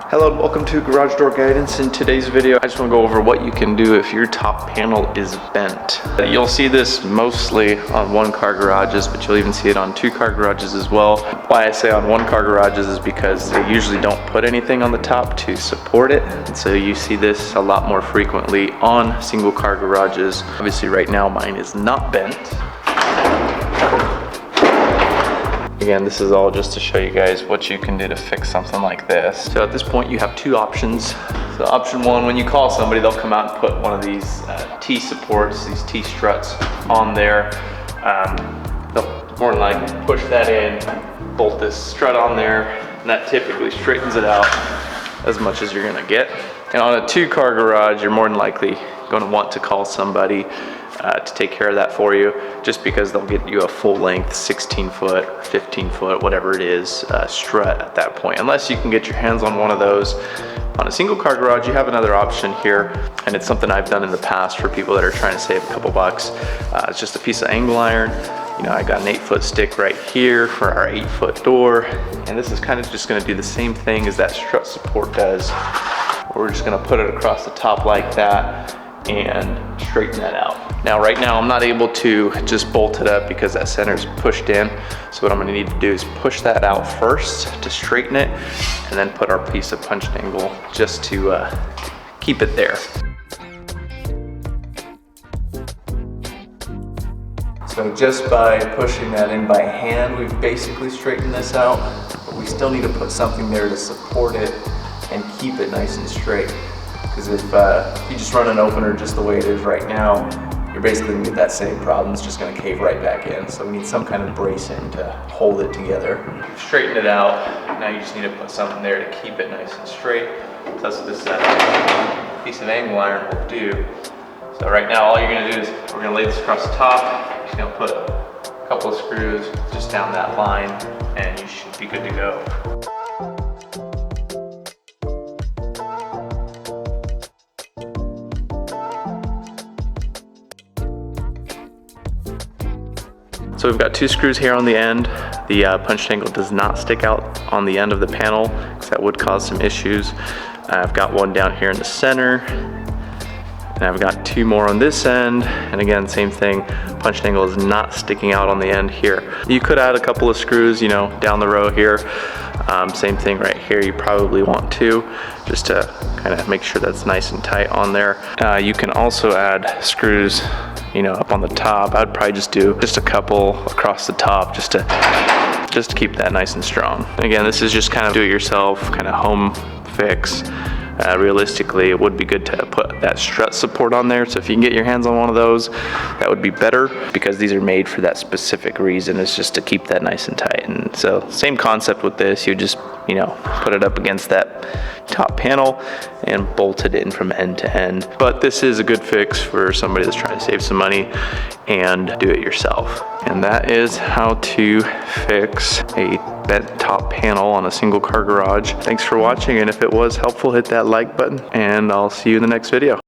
Hello and welcome to Garage Door Guidance. In today's video, I just want to go over what you can do if your top panel is bent. You'll see this mostly on one-car garages, but you'll even see it on two-car garages as well. Why I say on one-car garages is because they usually don't put anything on the top to support it. And so you see this a lot more frequently on single-car garages. Obviously right now mine is not bent. Again, this is all just to show you guys what you can do to fix something like this. So at this point you have two options. So option one, when you call somebody, they'll come out and put one of these T-supports, these T-struts on there. They'll more than likely push that in, bolt this strut on there, and that typically straightens it out as much as you're gonna get. And on a two-car garage, you're more than likely gonna want to call somebody to take care of that for you, just because they'll get you a full length 16 foot, 15 foot, whatever it is, strut at that point. Unless you can get your hands on one of those. On a single car garage, you have another option here, and it's something I've done in the past for people that are trying to save a couple bucks. It's just a piece of angle iron. You know, I got an 8-foot stick right here for our 8-foot door, and this is kind of just gonna do the same thing as that strut support does. We're just gonna put it across the top like that and straighten that out. Now right now I'm not able to just bolt it up because that center's pushed in. So what I'm gonna need to do is push that out first to straighten it, and then put our piece of punched angle just to keep it there. So just by pushing that in by hand, we've basically straightened this out, but we still need to put something there to support it and keep it nice and straight. Because if you just run an opener just the way it is right now, you're basically gonna get that same problem. It's just gonna cave right back in. So we need some kind of bracing to hold it together. Straighten it out. Now you just need to put something there to keep it nice and straight. So that's what this piece of angle iron will do. So right now all you're gonna do is we're gonna lay this across the top. You're just gonna put a couple of screws just down that line, and you should be good to go. So we've got two screws here on the end. The punched angle does not stick out on the end of the panel, because that would cause some issues. I've got one down here in the center, and I've got two more on this end. And again, same thing, punched angle is not sticking out on the end here. You could add a couple of screws, you know, down the row here. Same thing right here, you probably want to, just to kind of make sure that's nice and tight on there. You can also add screws, you know, up on the top. I'd probably just do just a couple across the top just to keep that nice and strong. Again, this is just kind of do it yourself, kind of home fix. Realistically, it would be good to put that strut support on there. So if you can get your hands on one of those, that would be better, because these are made for that specific reason. It's just to keep that nice and tight. And so same concept with this. You just, you know, put it up against that top panel and bolt it in from end to end. But this is a good fix for somebody that's trying to save some money and do it yourself. And that is how to fix a bent top panel on a single car garage. Thanks for watching, and if it was helpful, hit that like button, and I'll see you in the next video.